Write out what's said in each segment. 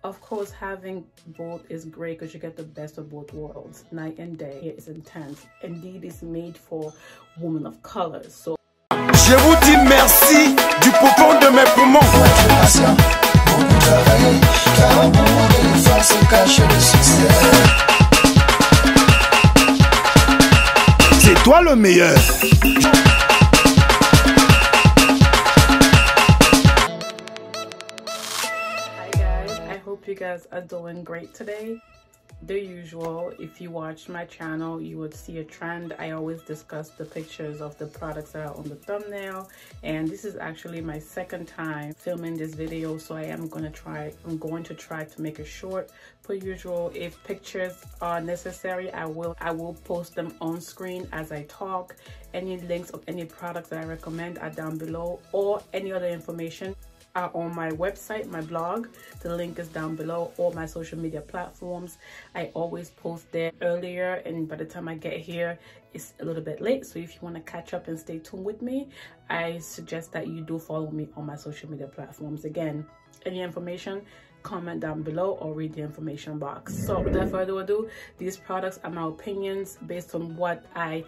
Of course, having both is great because you get the best of both worlds. Night and day. It is intense. Indeed, it's made for women of color. So je vous dis merci du profond de mes poumons. C'est toi le meilleur. You guys are doing great today. The usual, if you watch my channel, you would see a trend. I always discuss the pictures of the products that are on the thumbnail, and this is actually my second time filming this video, so I'm going to try to make it short. Per usual, if pictures are necessary, I will post them on screen as I talk. Any links of any products that I recommend are down below, or any other information are on my website, my blog. The link is down below. All my social media platforms, I always post there earlier, and by the time I get here it's a little bit late. So if you want to catch up and stay tuned with me, I suggest that you do follow me on my social media platforms. Again, any information, comment down below or read the information box. So without further ado, these products are my opinions based on what I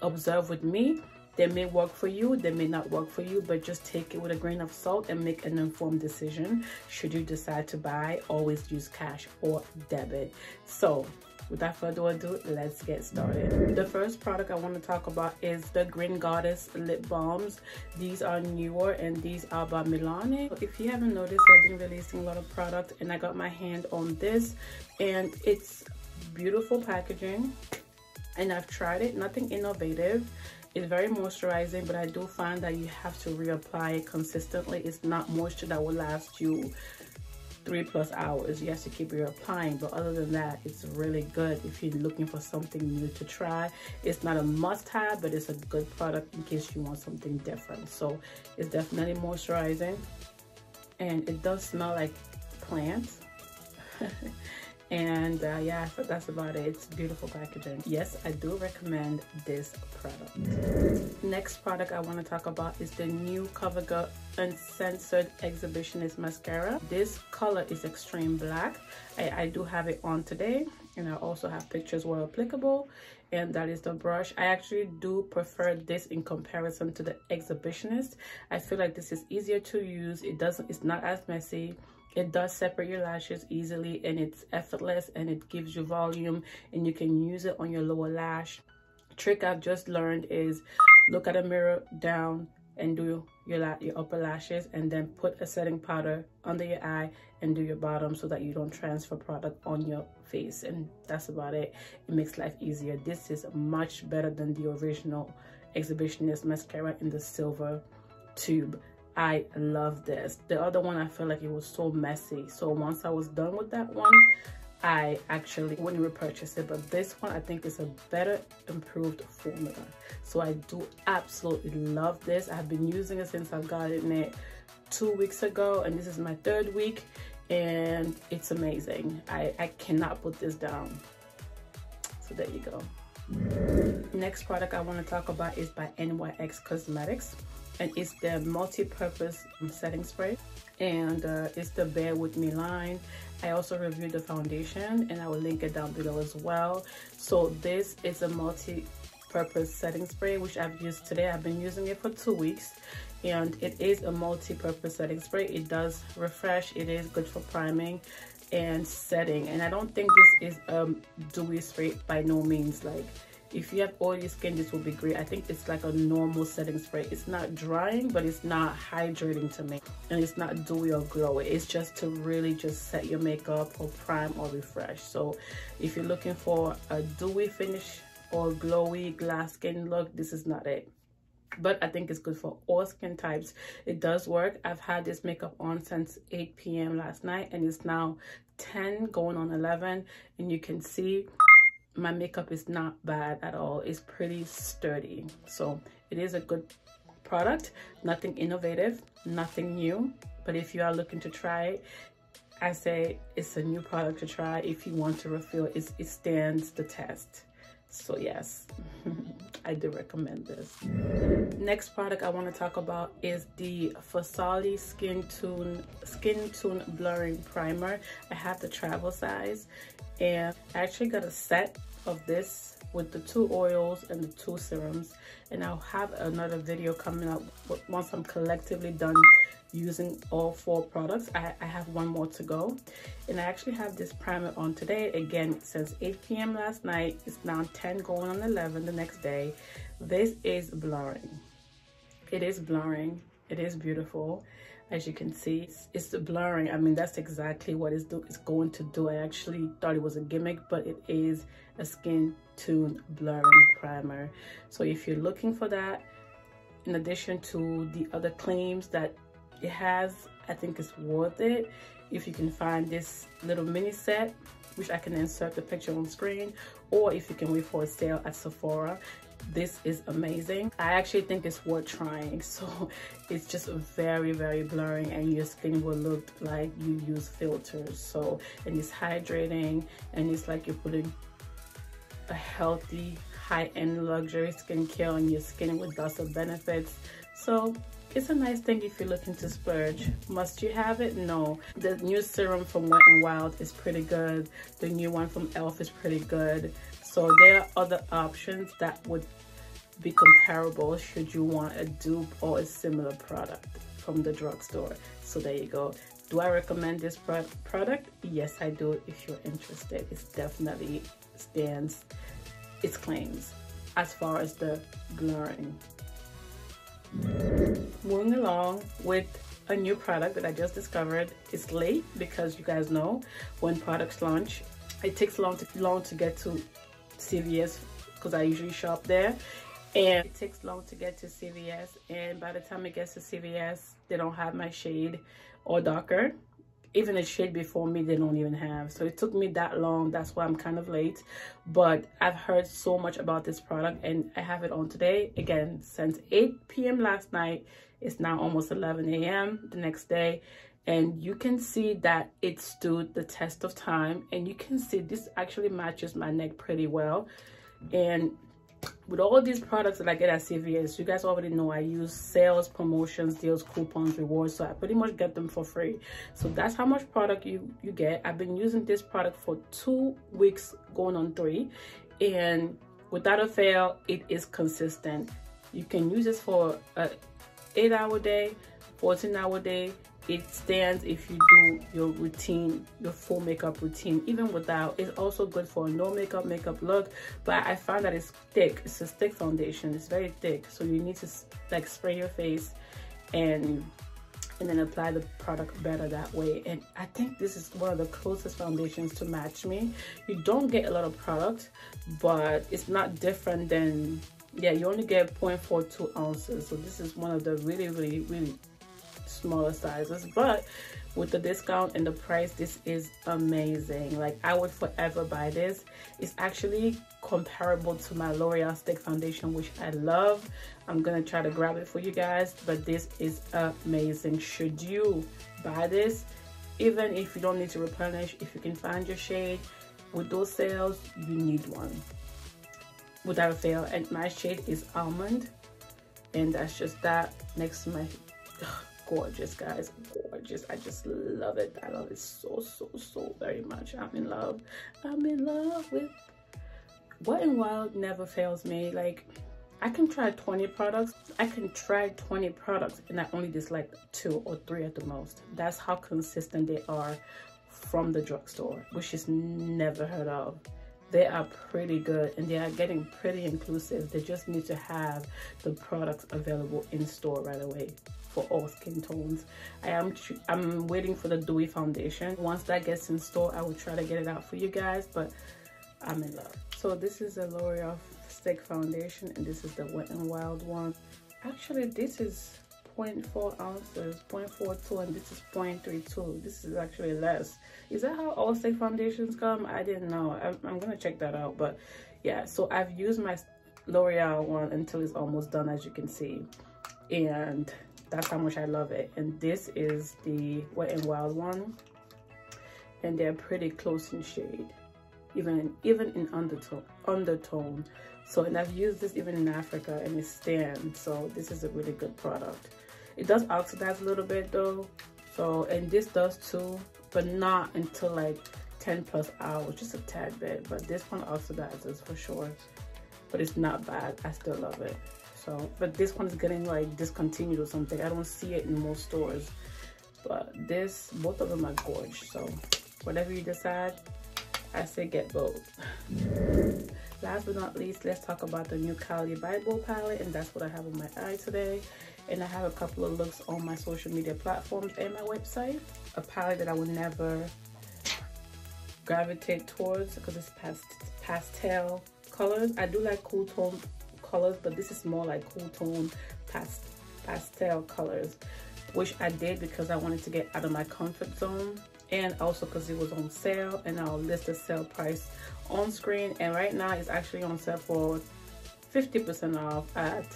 observe with me. They may work for you, they may not work for you, but just take it with a grain of salt and make an informed decision. Should you decide to buy, always use cash or debit. So without further ado, let's get started. The first product I want to talk about is the Green Goddess lip balms. These are newer and these are by Milani. If you haven't noticed, I've been releasing a lot of product, and I got my hand on this, and it's beautiful packaging, and I've tried it. Nothing innovative. It's very moisturizing, but I do find that you have to reapply it consistently. It's not moisture that will last you 3+ hours. You have to keep reapplying, but other than that, it's really good if you're looking for something new to try. It's not a must-have, but it's a good product in case you want something different. So it's definitely moisturizing, and it does smell like plants. And yeah, so that's about it. It's beautiful packaging. Yes, I do recommend this product. Next product I want to talk about is the new CoverGirl Uncensored Exhibitionist Mascara. This color is extreme black. I do have it on today, and I also have pictures where applicable, and that is the brush. I actually do prefer this in comparison to the Exhibitionist. I feel like this is easier to use. It's not as messy. It does separate your lashes easily, and it's effortless, and it gives you volume, and you can use it on your lower lash. Trick I've just learned is look at a mirror down and do your upper lashes, and then put a setting powder under your eye and do your bottom, so that you don't transfer product on your face. And that's about it. It makes life easier. This is much better than the original Exhibitionist mascara in the silver tube. I love this. The other one, I feel like it was so messy, so once I was done with that one, I actually wouldn't repurchase it. But this one, I think, is a better improved formula, so I do absolutely love this. I've been using it since I've gotten it 2 weeks ago, and this is my 3rd week, and it's amazing. I cannot put this down. So there you go. Next product I want to talk about is by NYX Cosmetics, and it's the multi-purpose setting spray, and it's the Bear With Me line. I also reviewed the foundation, and I will link it down below as well. So this is a multi-purpose setting spray, which I've used today. I've been using it for 2 weeks, and it is a multi-purpose setting spray. It does refresh. It is good for priming and setting, and I don't think this is a dewy spray by no means. Like, if you have oily skin, this will be great. I think it's like a normal setting spray. It's not drying, but it's not hydrating to me, and it's not dewy or glowy. It's just to really just set your makeup or prime or refresh. So if you're looking for a dewy finish or glowy glass skin look, this is not it. But I think it's good for all skin types. It does work. I've had this makeup on since 8 p.m. last night, and it's now 10 going on 11, and you can see my makeup is not bad at all. It's pretty sturdy. So it is a good product. Nothing innovative, nothing new, but if you are looking to try it, I say it's a new product to try. If you want to refill, it stands the test. So yes, I do recommend this. Next product I want to talk about is the Farsáli Skintune Blurring Primer. I have the travel size, and I actually got a set of this with the 2 oils and the 2 serums, and I'll have another video coming up once I'm collectively done using all 4 products. I have 1 more to go, and I actually have this primer on today. Again, it says 8 p.m. last night. It's now 10 going on 11 the next day. This is blurring. It is blurring. It is beautiful. As you can see, it's the blurring. I mean, that's exactly what it's going to do. I actually thought it was a gimmick, but it is a skin tone blurring primer. So if you're looking for that, in addition to the other claims that it has, I think it's worth it. If you can find this little mini set, which I can insert the picture on screen, or if you can wait for a sale at Sephora, this is amazing. I actually think it's worth trying. So it's just very, very blurring, and your skin will look like you use filters. So, and it's hydrating, and it's like you're putting a healthy, high-end luxury skincare on your skin with lots of benefits. So it's a nice thing if you're looking to splurge. Must you have it? No. The new serum from Wet n Wild is pretty good. The new one from e.l.f. is pretty good. So there are other options that would be comparable should you want a dupe or a similar product from the drugstore. So there you go. Do I recommend this product? Yes, I do. If you're interested, it definitely stands its claims as far as the blurring. Moving along with a new product that I just discovered. It's late because you guys know when products launch, it takes long to get to CVS, because I usually shop there, and it takes long to get to CVS, and by the time it gets to CVS, they don't have my shade or darker. Even the shade before me, they don't even have. So it took me that long. That's why I'm kind of late, but I've heard so much about this product, and I have it on today. Again, since 8 p.m. last night, it's now almost 11 a.m. the next day, and you can see that it stood the test of time, and you can see this actually matches my neck pretty well. And with all these products that I get at CVS, you guys already know I use sales, promotions, deals, coupons, rewards, so I pretty much get them for free. So that's how much product you get. I've been using this product for 2 weeks going on 3, and without a fail, it is consistent. You can use this for a 8-hour day, 14-hour day. It stands if you do your routine, your full makeup routine. Even without, it's also good for a no makeup look. But I found that it's thick. It's a thick foundation. It's very thick, so you need to like spray your face and then apply the product better that way. And I think this is one of the closest foundations to match me. You don't get a lot of product, but it's not different than, yeah, you only get 0.42 ounces. So this is one of the really smaller sizes, but with the discount and the price, this is amazing. Like, I would forever buy this. It's actually comparable to my L'Oreal stick foundation, which I love. I'm gonna try to grab it for you guys, but this is amazing. Should you buy this, even if you don't need to replenish, if you can find your shade with those sales, you need one without a fail. And my shade is almond, and that's just that next to my gorgeous, guys, gorgeous. I just love it. I love it so very much. I'm in love with Wet n Wild. Never fails me. Like, I can try 20 products. And I only dislike 2 or 3 at the most. That's how consistent they are from the drugstore, which is never heard of. They are pretty good, and they are getting pretty inclusive. They just need to have the products available in store right away for all skin tones. I'm waiting for the dewy foundation. Once that gets in store, I will try to get it out for you guys, but I'm in love. So this is the L'Oreal stick foundation, and this is the Wet n Wild one. Actually, this is 0.4 ounces, 0.42, and this is 0.32. This is actually less. Is that how all stick foundations come? I didn't know. I'm gonna check that out. But yeah, so I've used my L'Oreal one until it's almost done, as you can see, and that's how much I love it. And this is the Wet n Wild one, and they're pretty close in shade. even in undertone. So, and I've used this even in Africa, and it stands. So this is a really good product. It does oxidize a little bit though, so, and this does too, but not until like 10+ hours, just a tad bit. But this one oxidizes for sure, but it's not bad. I still love it. So, but this one is getting like discontinued or something. I don't see it in most stores, but this, both of them are gorgeous. So whatever you decide, I say get both. Last but not least, let's talk about the new Abhxcarli Bybel palette, and that's what I have on my eye today. And I have a couple of looks on my social media platforms and my website. A palette that I would never gravitate towards because it's pastel colors. I do like cool tone colors, but this is more like cool tone pastel colors, which I did because I wanted to get out of my comfort zone, and also because it was on sale, and I'll list the sale price on screen. And right now it's actually on sale for 50% off at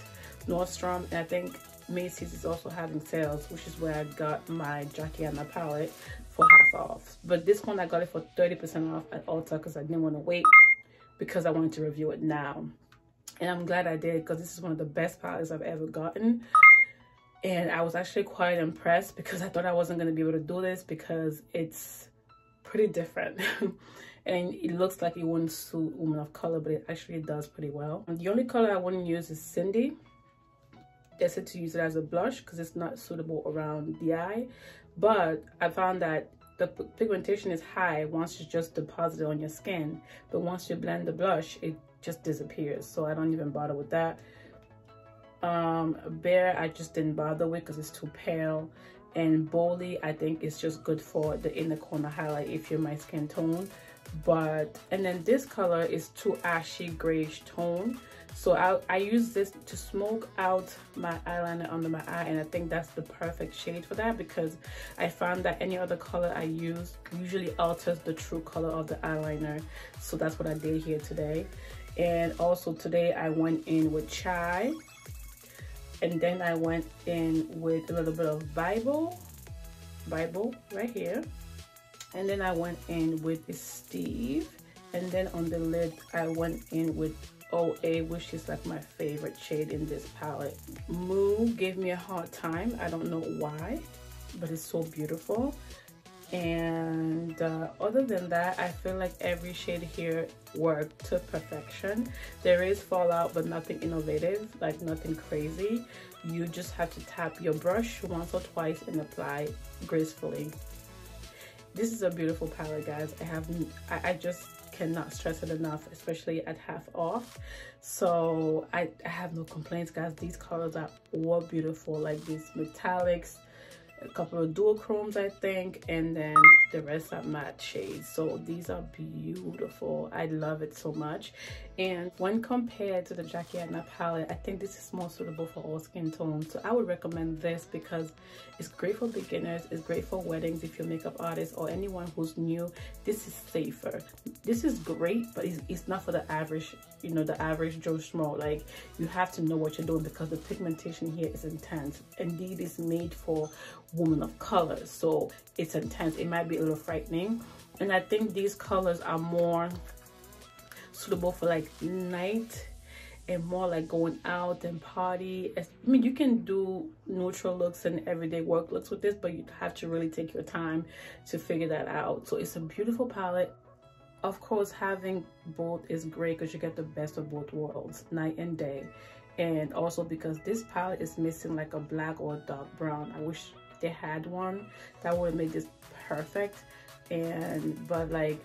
Nordstrom, and I think Macy's is also having sales, which is where I got my Abhxcarli palette for half off. But this one I got it for 30% off at Ulta because I didn't want to wait, because I wanted to review it now. And I'm glad I did, because this is one of the best palettes I've ever gotten. And I was actually quite impressed, because I thought I wasn't going to be able to do this because it's pretty different. And it looks like it wouldn't suit women of color, but it actually does pretty well. And the only color I wouldn't use is Cindy. They said to use it as a blush because it's not suitable around the eye. But I found that the pigmentation is high once you just deposit it on your skin. But once you blend the blush, it just disappears. So I don't even bother with that. Bare, I just didn't bother with because it's too pale. And Boldy, I think it's just good for the inner corner highlight if you're my skin tone. But, and then this color is too ashy grayish tone. So I use this to smoke out my eyeliner under my eye, and I think that's the perfect shade for that, because I found that any other color I use usually alters the true color of the eyeliner. So that's what I did here today. And also today I went in with Chai, and then I went in with a little bit of Bybel right here, and then I went in with Steve, and then on the lid I went in with OA, which is like my favorite shade in this palette. Moo gave me a hard time. I don't know why, but it's so beautiful. And other than that, I feel like every shade here worked to perfection. There is fallout, but nothing innovative, like nothing crazy. You just have to tap your brush once or twice and apply gracefully. This is a beautiful palette, guys. I just cannot stress it enough, especially at half off. So I have no complaints, guys. These colors are all beautiful, like these metallics, a couple of dual chromes I think, and then the rest are matte shades. So these are beautiful. I love it so much. And when compared to the Abhxcarli palette, I think this is more suitable for all skin tones. So I would recommend this because it's great for beginners, it's great for weddings if you're a makeup artist or anyone who's new. This is safer. This is great, but it's not for the average, you know, the average Joe Schmo. Like, you have to know what you're doing because the pigmentation here is intense. Indeed, it's made for women of color, so it's intense. It might be a little frightening, and I think these colors are more suitable for like night and more like going out and party. I mean, you can do neutral looks and everyday work looks with this, but you have to really take your time to figure that out. So it's a beautiful palette. Of course, having both is great because you get the best of both worlds, night and day. And also because this palette is missing like a black or a dark brown. I wish they had one that would have made this perfect. But like,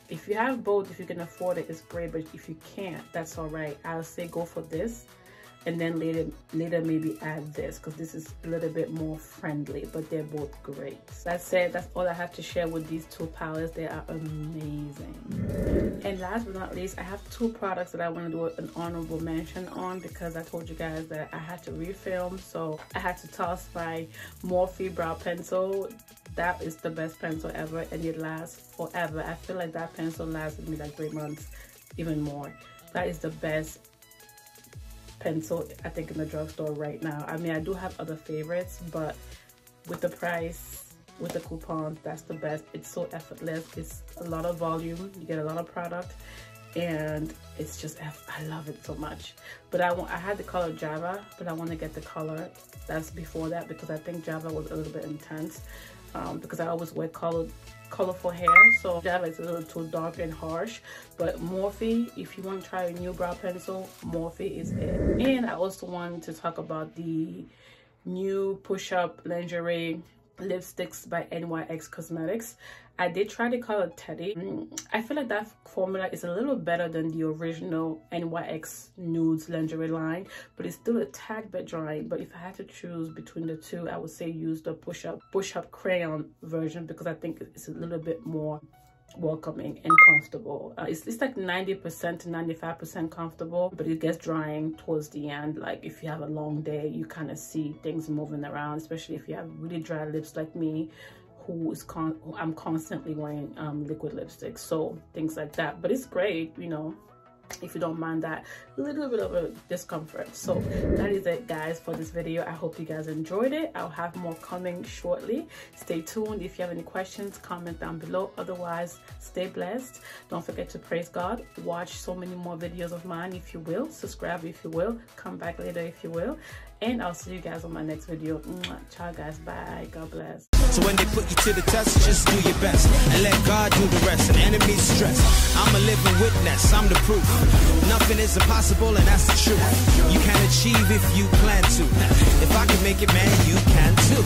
if you have both, if you can afford it, it's great. But if you can't, that's all right. I'll say go for this, and then later maybe add this, because this is a little bit more friendly, but they're both great. That said, that's all I have to share with these two palettes. They are amazing. And last but not least, I have two products that I want to do an honorable mention on, because I told you guys that I had to refilm, so I had to toss my Morphe brow pencil. That is the best pencil ever, and it lasts forever. I feel like that pencil lasted me like 3 months, even more. That is the best pencil I think in the drugstore right now. I mean, I do have other favorites, but with the price, with the coupons. That's the best. It's so effortless. It's a lot of volume. You get a lot of product, and it's just, I love it so much. But I had the color Java, but I want to get the color that's before that, because I think Java was a little bit intense, because I always wear colorful hair, so Java is a little too dark and harsh. But Morphe, if you want to try a new brow pencil, Morphe is it. And I also want to talk about the new push-up lingerie lipsticks by NYX Cosmetics. I did try the color Teddy. I feel like that formula is a little better than the original NYX nudes lingerie line, but it's still a tad bit dry. But if I had to choose between the two, I would say use the push-up crayon version, because I think it's a little bit more welcoming and comfortable. It's like 90% to 95% comfortable, but it gets drying towards the end. Like if you have a long day, you kind of see things moving around, especially if you have really dry lips like me, who I'm constantly wearing liquid lipstick, so things like that. But it's great, you know, if you don't mind that little bit of a discomfort. So that is it, guys, for this video. I hope you guys enjoyed it. I'll have more coming shortly. Stay tuned. If you have any questions, comment down below. Otherwise, stay blessed. Don't forget to praise God. Watch so many more videos of mine if you will. Subscribe if you will. Come back later if you will. And I'll see you guys on my next video. Ciao, guys. Bye. God bless. So when they put you to the test, just do your best and let God do the rest. And enemies stress, I'm a living witness, I'm the proof. Nothing is impossible, and that's the truth. You can achieve if you plan to. If I can make it, man, you can too.